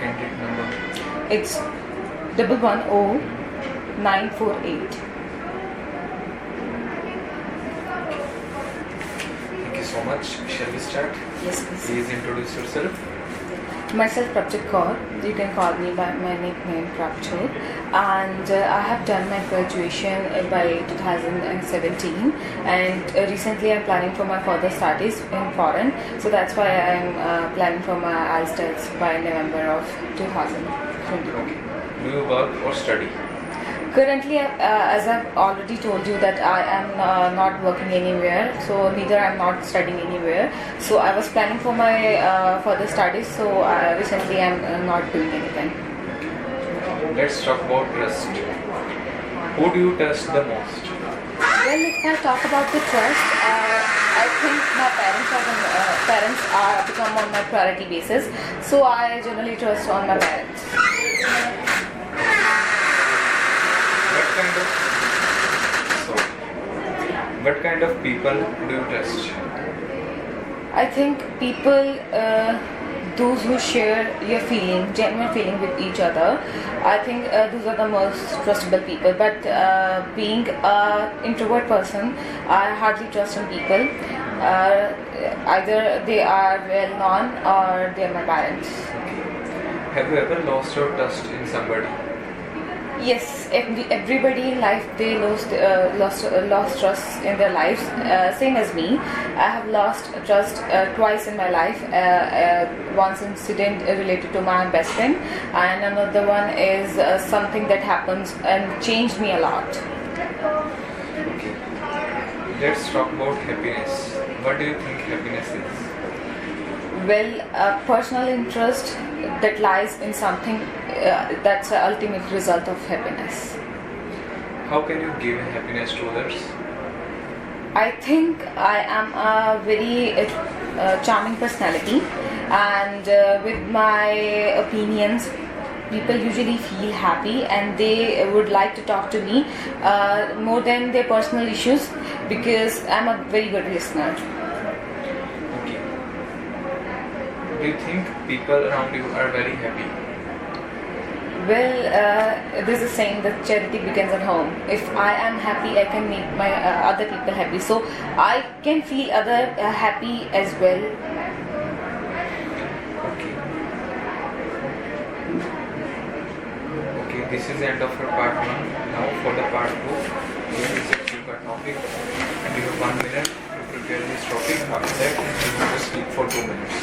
contact number? It's 110948. Thank you so much. Shall we start? Yes, please. Please introduce yourself. Myself Prabjit Kaur. You can call me by my nickname Prabjot. And I have done my graduation by 2017. And recently I'm planning for my further studies in foreign. So that's why I'm planning for my IELTS test by November of 2021. Do you work or study? Currently, as I've already told you that I am not working anywhere, so neither I'm not studying anywhere. So I was planning for my further studies, so recently I'm not doing anything. Let's talk about trust. Who do you trust the most? Well, if I talk about the trust, I think my parents are become on my priority basis. So I generally trust on my parents. What kind of people do you trust? I think people, those who share your feeling, genuine feeling with each other, I think those are the most trustable people. But being an introvert person, I hardly trust in people. Either they are well known or they are my parents. Have you ever lost your trust in somebody? Yes, everybody in life they lost trust in their lives. Same as me, I have lost trust twice in my life. Once incident related to my best friend, and another one is something that happens and changed me a lot. Okay. Let's talk about happiness. What do you think happiness is? Well, personal interest that lies in something that's the ultimate result of happiness. How can you give happiness to others? I think I am a very charming personality, and with my opinions, people usually feel happy and they would like to talk to me more than their personal issues because I'm a very good listener. Okay. Do you think people around you are very happy? Well, there's a saying that charity begins at home. If I am happy, I can make my other people happy. So I can feel other happy as well. Okay. Okay, this is the end of your part 1. Now for the part 2, we will just give a topic and you have 1 minute to prepare this topic. After that, you have to speak for 2 minutes.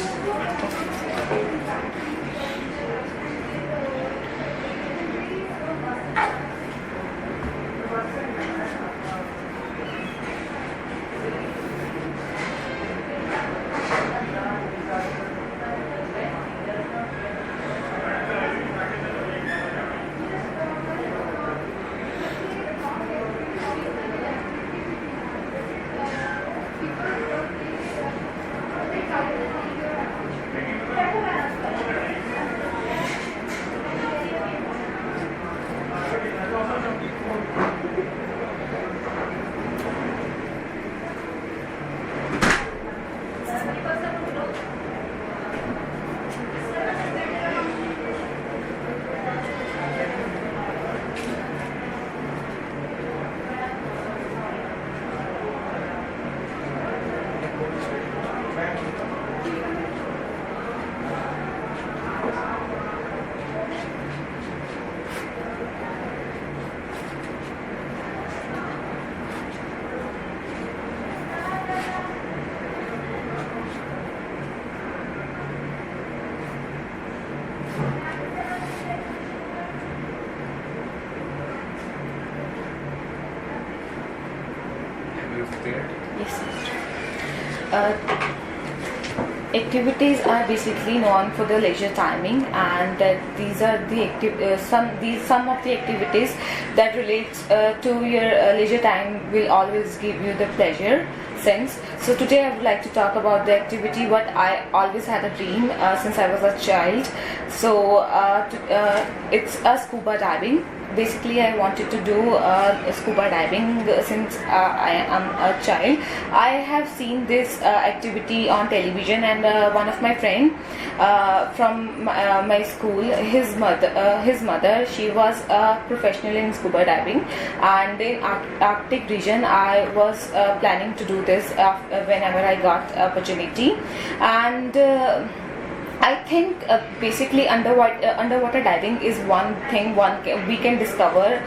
Yes. Activities are basically known for the leisure timing, and these are the some of the activities that relates to your leisure time will always give you the pleasure sense. So today I would like to talk about the activity what I always had a dream since I was a child. So it's a scuba diving. basically I wanted to do scuba diving since I am a child. I have seen this activity on television, and one of my friend from my school, his mother, she was a professional in scuba diving, and in Arctic region I was planning to do this whenever I got opportunity. And I think basically underwater diving is one thing we can discover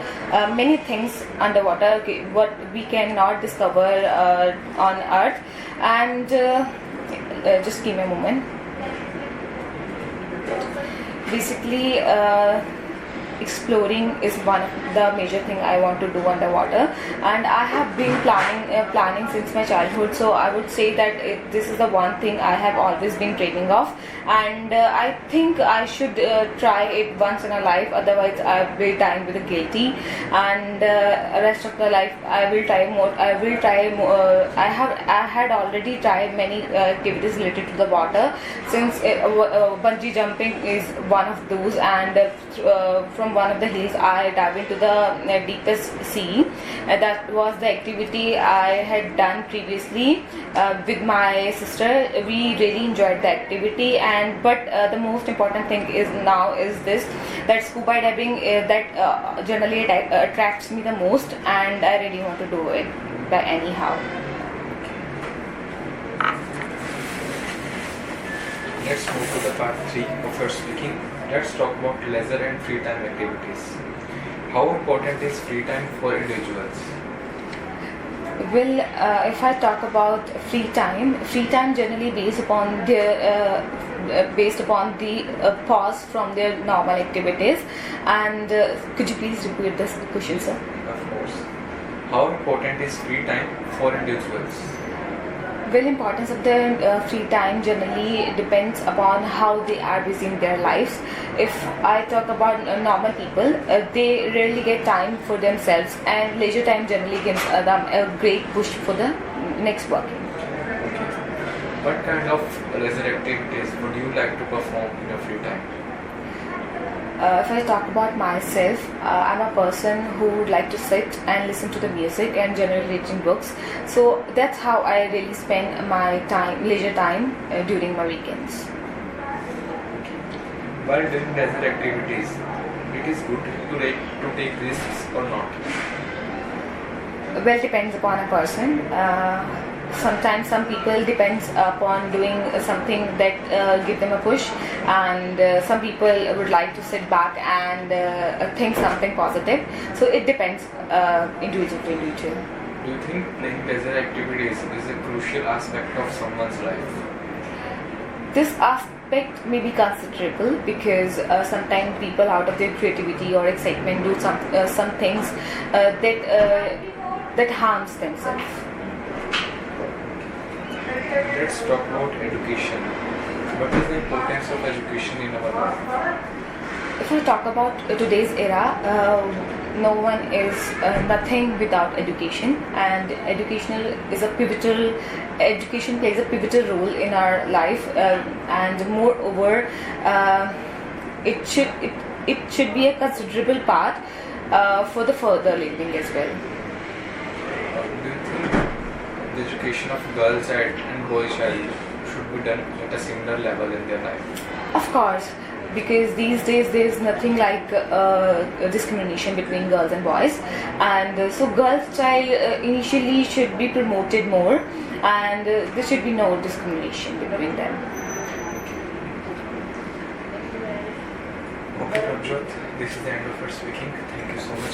many things underwater what we cannot discover on Earth. And just give me a moment. Basically, exploring is one of the major thing I want to do underwater, and I have been planning since my childhood. So I would say that this is the one thing I have always been dreaming of, and I think I should try it once in a life. Otherwise, I will die with a guilty, and rest of the life I will try more. I had already tried many activities related to the water, since bungee jumping is one of those, and from one of the hills I dived into the deepest sea. That was the activity I had done previously with my sister. We really enjoyed the activity, but the most important thing is this, that scuba diving that generally attracts me the most, and I really want to do it by anyhow. Let's move to the part 3 of our speaking. Let's talk about leisure and free time activities. How important is free time for individuals? Well, if I talk about free time generally based upon the pause from their normal activities. And could you please repeat this question, sir? Of course. How important is free time for individuals? Well, importance of the free time generally depends upon how they are busy in their lives. If I talk about normal people, they rarely get time for themselves, and leisure time generally gives them a great push for the next working. What kind of leisure activities would you like to perform in your free time? If I talk about myself, I'm a person who would like to sit and listen to the music and generally reading books. So that's how I really spend my leisure time during my weekends. While doing leisure activities, it is good to take risks or not? Well, depends upon a person. Sometimes some people depends upon doing something that give them a push, and some people would like to sit back and think something positive. So it depends individual to individual. Do you think playing leisure activities is a crucial aspect of someone's life? This aspect may be considerable, because sometimes people out of their creativity or excitement do some things that harms themselves. Let's talk about education. What is the importance of education in our life? If we talk about today's era, no one is nothing without education, and education plays a pivotal role in our life, and moreover, it should be a considerable part for the further living as well. Do you think the education of girls and boys child should be done at a similar level in their life? Of course, because these days there is nothing like discrimination between girls and boys, and so girls child initially should be promoted more, and there should be no discrimination between them. Okay, Prabjot, this is the end of our speaking. Thank you so much